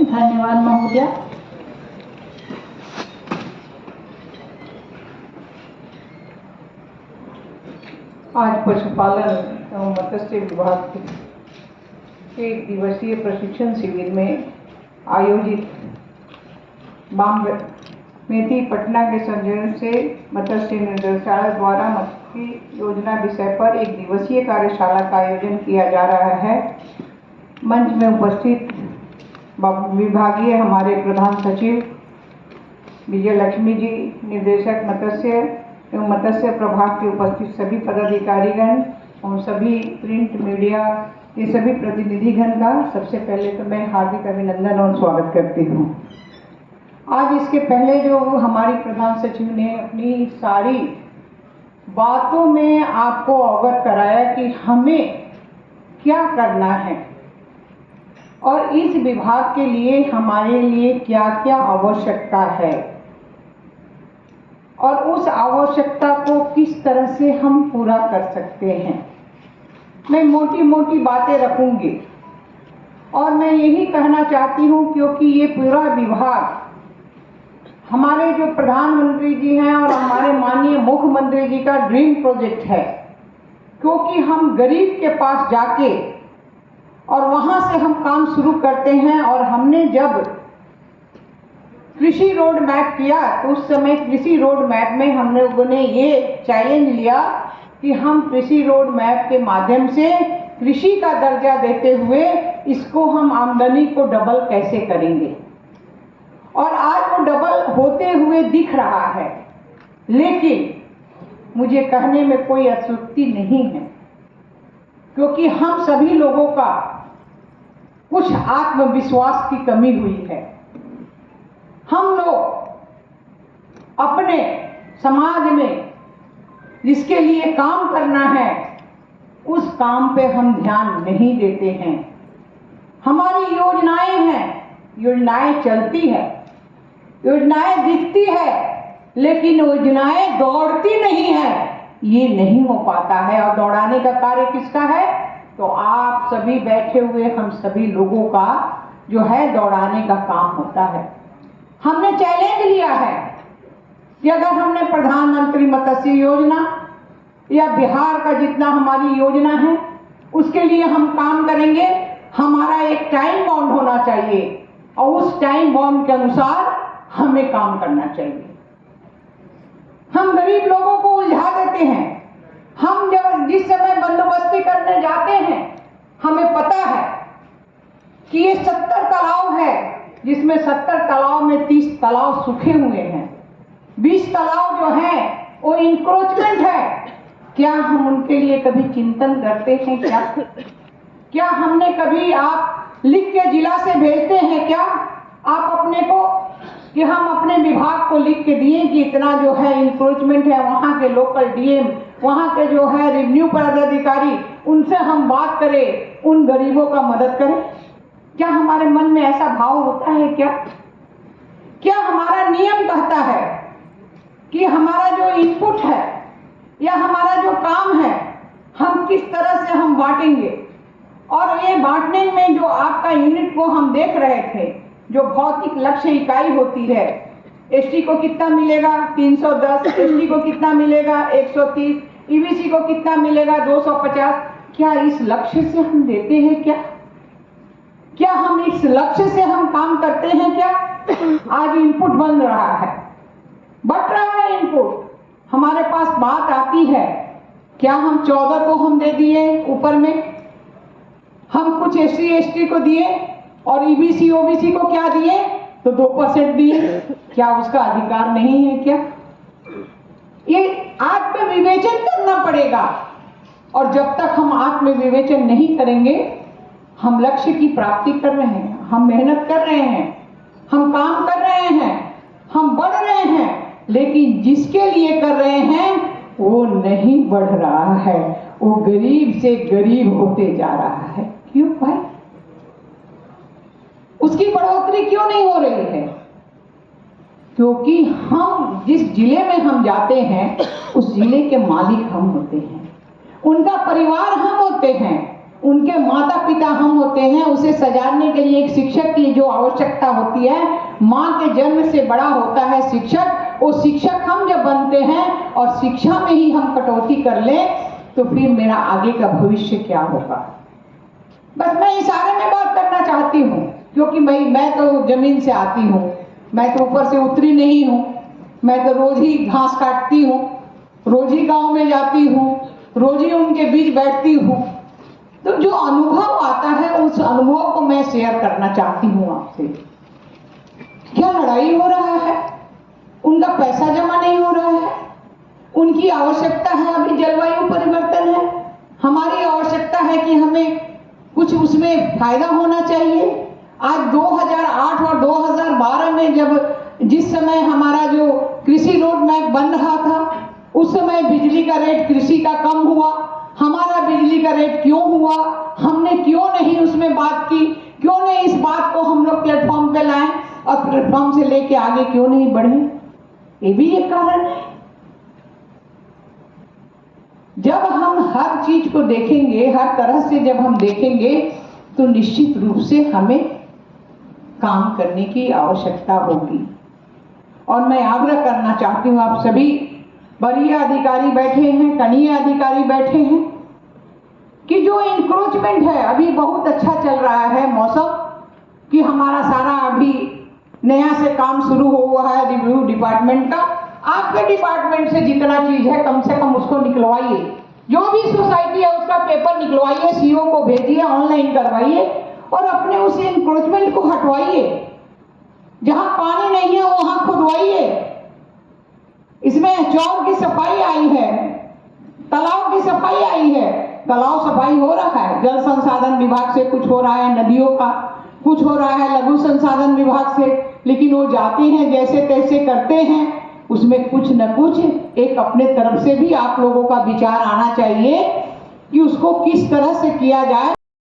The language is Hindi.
धन्यवाद महोदय। आज पशुपालन एवं मत्स्य विभाग के 1 दिवसीय प्रशिक्षण शिविर में आयोजित बॉम्बे मेथी पटना के सौजन्य से मत्स्य निदेशालय द्वारा मत्स्य योजना विषय पर 1 दिवसीय कार्यशाला का आयोजन किया जा रहा है। मंच में उपस्थित विभागीय हमारे प्रधान सचिव विजय लक्ष्मी जी, निदेशक मत्स्य एवं मत्स्य प्रभाग के उपस्थित सभी पदाधिकारीगण और सभी प्रिंट मीडिया ये सभी प्रतिनिधिगण का सबसे पहले तो मैं हार्दिक अभिनंदन और स्वागत करती हूँ। आज इसके पहले जो हमारी प्रधान सचिव ने अपनी सारी बातों में आपको अवगत कराया कि हमें क्या करना है और इस विभाग के लिए हमारे लिए क्या क्या आवश्यकता है और उस आवश्यकता को किस तरह से हम पूरा कर सकते हैं। मैं मोटी मोटी बातें रखूंगी और मैं यही कहना चाहती हूं क्योंकि ये पूरा विभाग हमारे जो प्रधानमंत्री जी हैं और हमारे माननीय मुख्यमंत्री जी का ड्रीम प्रोजेक्ट है, क्योंकि हम गरीब के पास जाके और वहां से हम काम शुरू करते हैं। और हमने जब कृषि रोड मैप किया तो उस समय कृषि रोड मैप में हम लोगों ने ये चैलेंज लिया कि हम कृषि रोड मैप के माध्यम से कृषि का दर्जा देते हुए इसको हम आमदनी को डबल कैसे करेंगे। और आज वो डबल होते हुए दिख रहा है, लेकिन मुझे कहने में कोई असुक्ति नहीं है क्योंकि हम सभी लोगों का कुछ आत्मविश्वास की कमी हुई है। हम लोग अपने समाज में जिसके लिए काम करना है उस काम पे हम ध्यान नहीं देते हैं। हमारी योजनाएं हैं, योजनाएं चलती है, योजनाएं दिखती है, लेकिन योजनाएं दौड़ती नहीं है, ये नहीं हो पाता है। और दौड़ाने का कार्य किसका है? तो आप सभी बैठे हुए हम सभी लोगों का जो है दौड़ाने का काम होता है। हमने चैलेंज लिया है कि अगर हमने प्रधानमंत्री मत्स्य योजना या बिहार का जितना हमारी योजना है उसके लिए हम काम करेंगे, हमारा एक टाइम बाउंड होना चाहिए और उस टाइम बाउंड के अनुसार हमें काम करना चाहिए। हम गरीब लोगों को उलझा देते हैं। हम जब जिस समय बंदोबस्ती करने जाते हैं हमें पता है कि ये 70 तालाब है, जिसमें 70 तालाब में 30 तालाब सूखे हुए हैं, 20 तालाब जो हैं वो इंक्रोचमेंट है। क्या हम उनके लिए कभी चिंतन करते हैं? क्या हमने कभी आप लिख के जिला से भेजते हैं क्या आप अपने को कि हम अपने विभाग को लिख के दिए कि इतना जो है इंक्रोचमेंट है, वहाँ के लोकल डीएम, वहाँ के जो है रेवेन्यू पदाधिकारी, उनसे हम बात करें, उन गरीबों का मदद करें? क्या हमारे मन में ऐसा भाव होता है? क्या हमारा नियम कहता है कि हमारा जो इनपुट है या हमारा जो काम है हम किस तरह से हम बांटेंगे? और ये बांटने में जो आपका यूनिट को हम देख रहे थे, जो भौतिक लक्ष्य इकाई होती है, एसटी को कितना मिलेगा 310, एसटी को कितना मिलेगा 130, ईबीसी को कितना मिलेगा 250। क्या इस लक्ष्य से हम देते हैं? क्या हम इस लक्ष्य से हम काम करते हैं? क्या आज इनपुट बन रहा है, बढ़ रहा है इनपुट, हमारे पास बात आती है। क्या हम 14 को हम दे दिए ऊपर में, हम कुछ एससी एसटी को दिए और ईबीसी ओबीसी को क्या दिए तो 2% दिए। क्या उसका अधिकार नहीं है? क्या ये आत्मविवेचन करना पड़ेगा। और जब तक हम आत्मविवेचन नहीं करेंगे, हम लक्ष्य की प्राप्ति कर रहे हैं, हम मेहनत कर रहे हैं, हम काम कर रहे हैं, हम बढ़ रहे हैं, लेकिन जिसके लिए कर रहे हैं वो नहीं बढ़ रहा है, वो गरीब से गरीब होते जा रहा है। क्यों भाई? उसकी बढ़ोतरी क्यों नहीं हो रही है? क्योंकि हम जिस जिले में हम जाते हैं उस जिले के मालिक हम होते हैं, उनका परिवार हम होते हैं, उनके माता पिता हम होते हैं, उसे सजाने के लिए एक शिक्षक की जो आवश्यकता होती है, माँ के जन्म से बड़ा होता है शिक्षक। वो शिक्षक हम जब बनते हैं और शिक्षा में ही हम कटौती कर लें तो फिर मेरा आगे का भविष्य क्या होगा। बस मैं इशारे में बात करना चाहती हूँ, क्योंकि मैं तो जमीन से आती हूँ, मैं तो ऊपर से उतरी नहीं हूँ। मैं तो रोज ही घास काटती हूँ, रोज ही गाँव में जाती हूँ, रोज ही उनके बीच बैठती हूँ। तो जो अनुभव आता है उस अनुभव को मैं शेयर करना चाहती हूँ आपसे। क्या लड़ाई हो रहा है? उनका पैसा जमा नहीं हो रहा है, उनकी आवश्यकता है, अभी जलवायु परिवर्तन है, हमारी आवश्यकता है कि हमें कुछ उसमें फायदा होना चाहिए। आज 2008 और 2012 में जिस समय हमारा जो कृषि रोड मैप बन रहा था, उस समय बिजली का रेट कृषि का कम हुआ। हमारा बिजली का रेट क्यों हुआ? हमने क्यों नहीं उसमें बात की? क्यों नहीं इस बात को हम लोग प्लेटफॉर्म पे लाए और प्लेटफॉर्म से लेके आगे क्यों नहीं बढ़े? ये भी एक कारण है। जब हम हर चीज को देखेंगे, हर तरह से जब हम देखेंगे, तो निश्चित रूप से हमें काम करने की आवश्यकता होगी। और मैं आग्रह करना चाहती हूँ, आप सभी वरीय अधिकारी बैठे हैं, कनीय अधिकारी बैठे हैं, कि जो इंक्रोचमेंट है, अभी बहुत अच्छा चल रहा है मौसम, कि हमारा सारा अभी नया से काम शुरू हुआ है रिव्यू डिपार्टमेंट का। आपके डिपार्टमेंट से जितना चीज है कम से कम उसको निकलवाइए, जो भी सोसाइटी है उसका पेपर निकलवाइए, सीओ को भेजिए, ऑनलाइन करवाइए और अपने उस इंक्रोचमेंट को हटवाइए। जहां पानी नहीं है वहां खुदवाइए। इसमें चौर की सफाई आई है, तालाब की सफाई आई है, तालाब सफाई हो रहा है, जल संसाधन विभाग से कुछ हो रहा है, नदियों का कुछ हो रहा है लघु संसाधन विभाग से, लेकिन वो जाते हैं जैसे तैसे करते हैं, उसमें कुछ न कुछ एक अपने तरफ से भी आप लोगों का विचार आना चाहिए कि उसको किस तरह से किया जाए।